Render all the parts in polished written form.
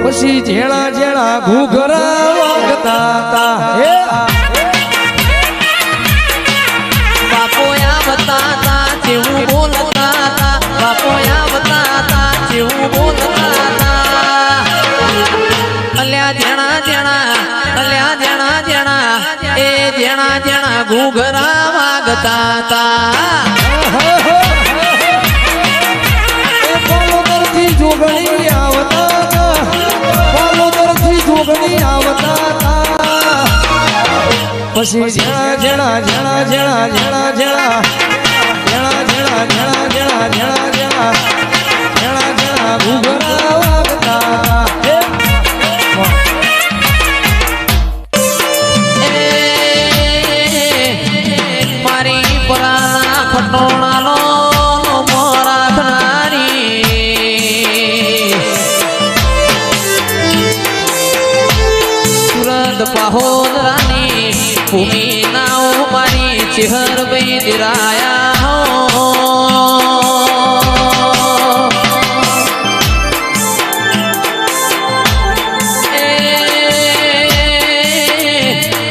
પછી જેણા જેણા ઘૂઘરા વાગતા હતા બાપોયા બતાતા જેવું બોલતા હતા બાપોયા બતાતા જેવું બોલતા હતા અલ્યા જેણા જેણા અલ્યા જેણા જેણા એ જેણા જેણા ઘૂઘરા વાગતા હતા જોગણી આવતા પાલોદરથી જોગણી આવતા પછી જેણા જેણા જેણા જેણા જેણા જેણા જેણા જેણા જેણા જેણા જેણા જેણા જેણા ઘૂઘરા વાગતા મારી પરાના ખટોણાનો પાહોદરાની ભૂમિ નાઓ મારી ચેહર ભાઈ દિરાયા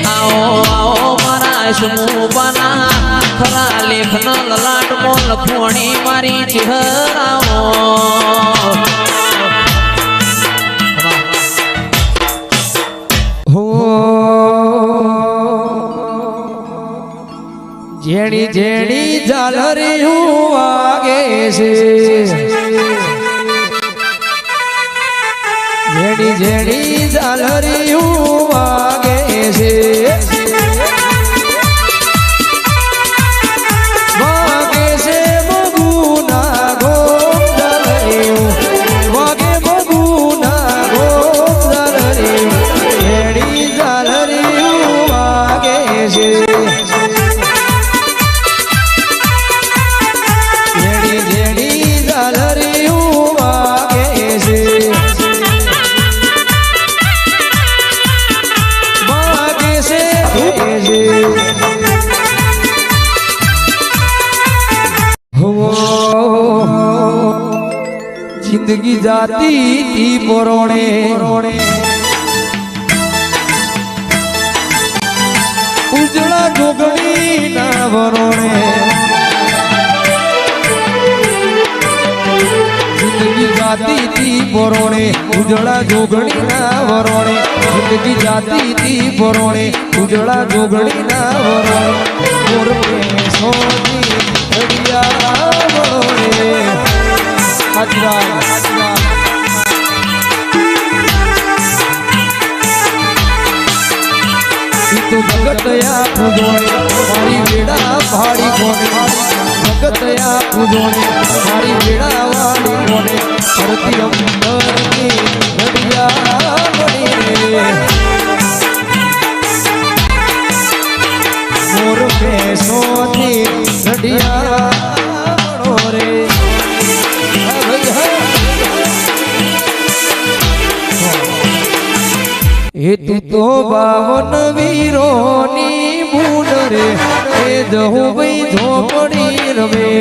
આવો આવો મારા સમૂહના ખરા લેખન લલાટ મોલ ફોણી મારી ચેહર આવો જેણી જેણી ઝાલરિયું વાગે છે જેણી જેણી ઝાલરિયું વાગે છે વાગે છે મગુના ગોમ ઝાલરિયું વાગે મગુના ગોમ ઝાલરિયું જેણી ઝાલરિયું વાગે છે जिंदगी जाती थी परोणे उजड़ा जोगणी ना वरोणे जिंदगी जाती थी परोणे उजड़ा जोगणी ना वरोणे जिंदगी जाती थी परोणे उजड़ा जोगणी ना वरोणे मोर पे सोनी हरिया वरोणे तू भगतया पूजोने मारी बेड़ा भाड़ी कोने भगतया पूजोने मारी बेड़ा वाली कोने धरती अंबर की घड़िया बड़ी मोर पे सोनी घड़िया बड़ो रे हे तू तो बावन वीरोनी बूढ़ रे हे जहू भाई झोपड़ी रवे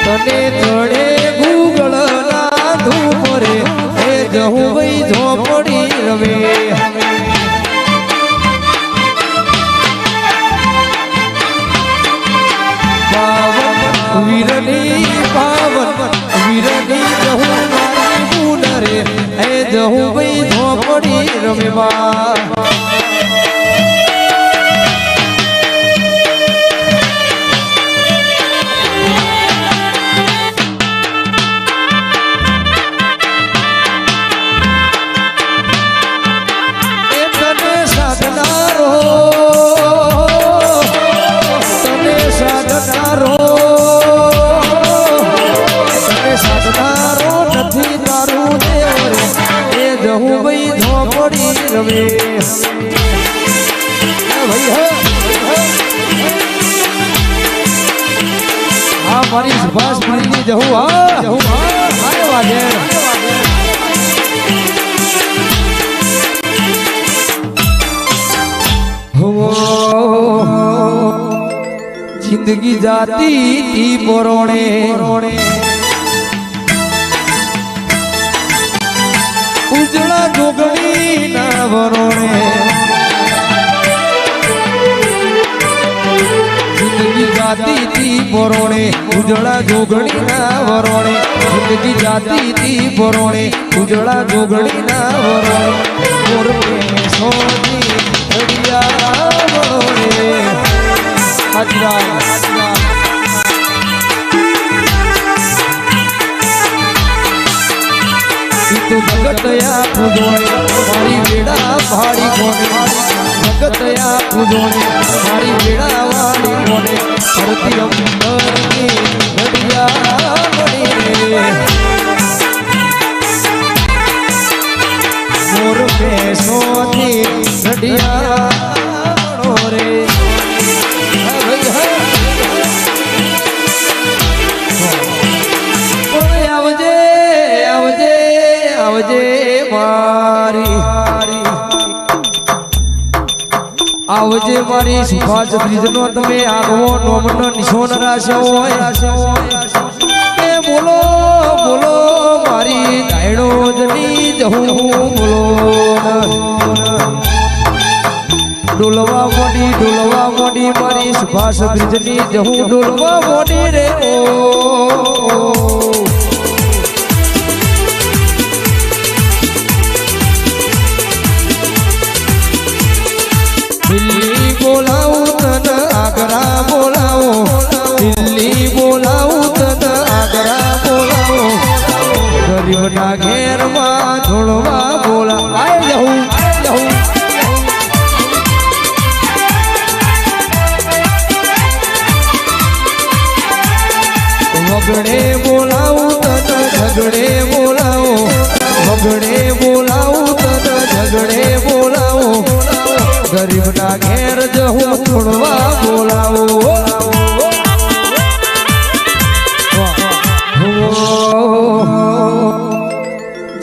तने चढ़े गूगल ना धूप रे हे जहू भाई झोपड़ी रवे वीरनी पावन वीरनी जहू मारी बूढ़ रे ए जहू भाई झोपड़ी रमेवा रवे हाँ मारी सुभाष पड़ी जहू हाँ वाजे हो જિંદગી જાતી તી પરોણે ઉજળા જોગણી ના વરોણે જિંદગી જાતી તી પરોણે ઉજળા જોગણી ના વરોણે જિંદગી જાતી તી પરોણે ઉજળા જોગણી ના વરોણે મોર સોની હરિયા વરોણે હાજરા જગતયા પૂજોણે મારી વેડા ભાડી કોને જગતયા પૂજોણે મારી વેડા વાળી કોને ધરતી અંબરની ઘડિયા મળી રે મોર બેસોથી ઘડિયા રે આવજે આવજે આવજે મારી આવજે મારી સુભાષ ત્રીજનો તમે આગવો નોમનો નિશોન રાખ્યો હોય એ બોલો બોલો મારી દાયડો જની જહું બોલો ડોલવા મોડી મારી સુભાષ ત્રીજની જહું ડોલવા મોડી રે ઓ દિલ્હી બોલાવું તને આગ્રા બોલાવો દિલ્હી બોલાવું તને આગ્રા બોલાવો ગરીબના ઘેરમાં ધોળવા બોલા આય જહું વગડે બોલાવું તને ઝગડે બોલાવો વગડે બોલાવું તને ઝગડે બોલાવો ગરીબના ઘેર જહું થોડવા બોલાવો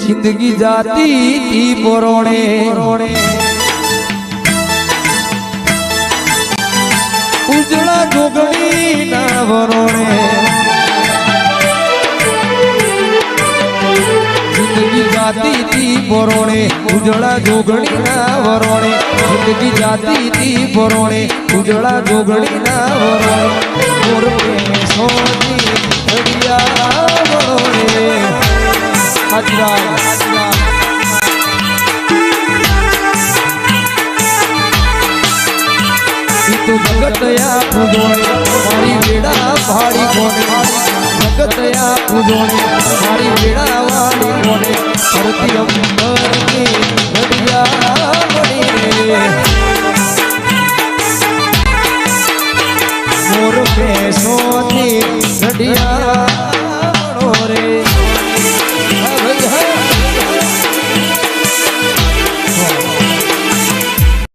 જિંદગી જાતી તી પરોણે ઉજળા જોગણી ના વરોણે જિંદગી જાતી તી પરોણે ઉજળા જોગણી ના વરોણે જિંદગી જાતી તી પરોણે ઉજળા જોગણી ના વરોણે મોર સોની હરિયા વરોણે હાજરા જગતયા પૂજોણે મારી વેડા ભાડી કોને જગતયા પૂજોણે મારી વેડા વાળી કોને ધરતી અંબરની ઘડિયા મળી રે મોર બેસોથી ઘડિયા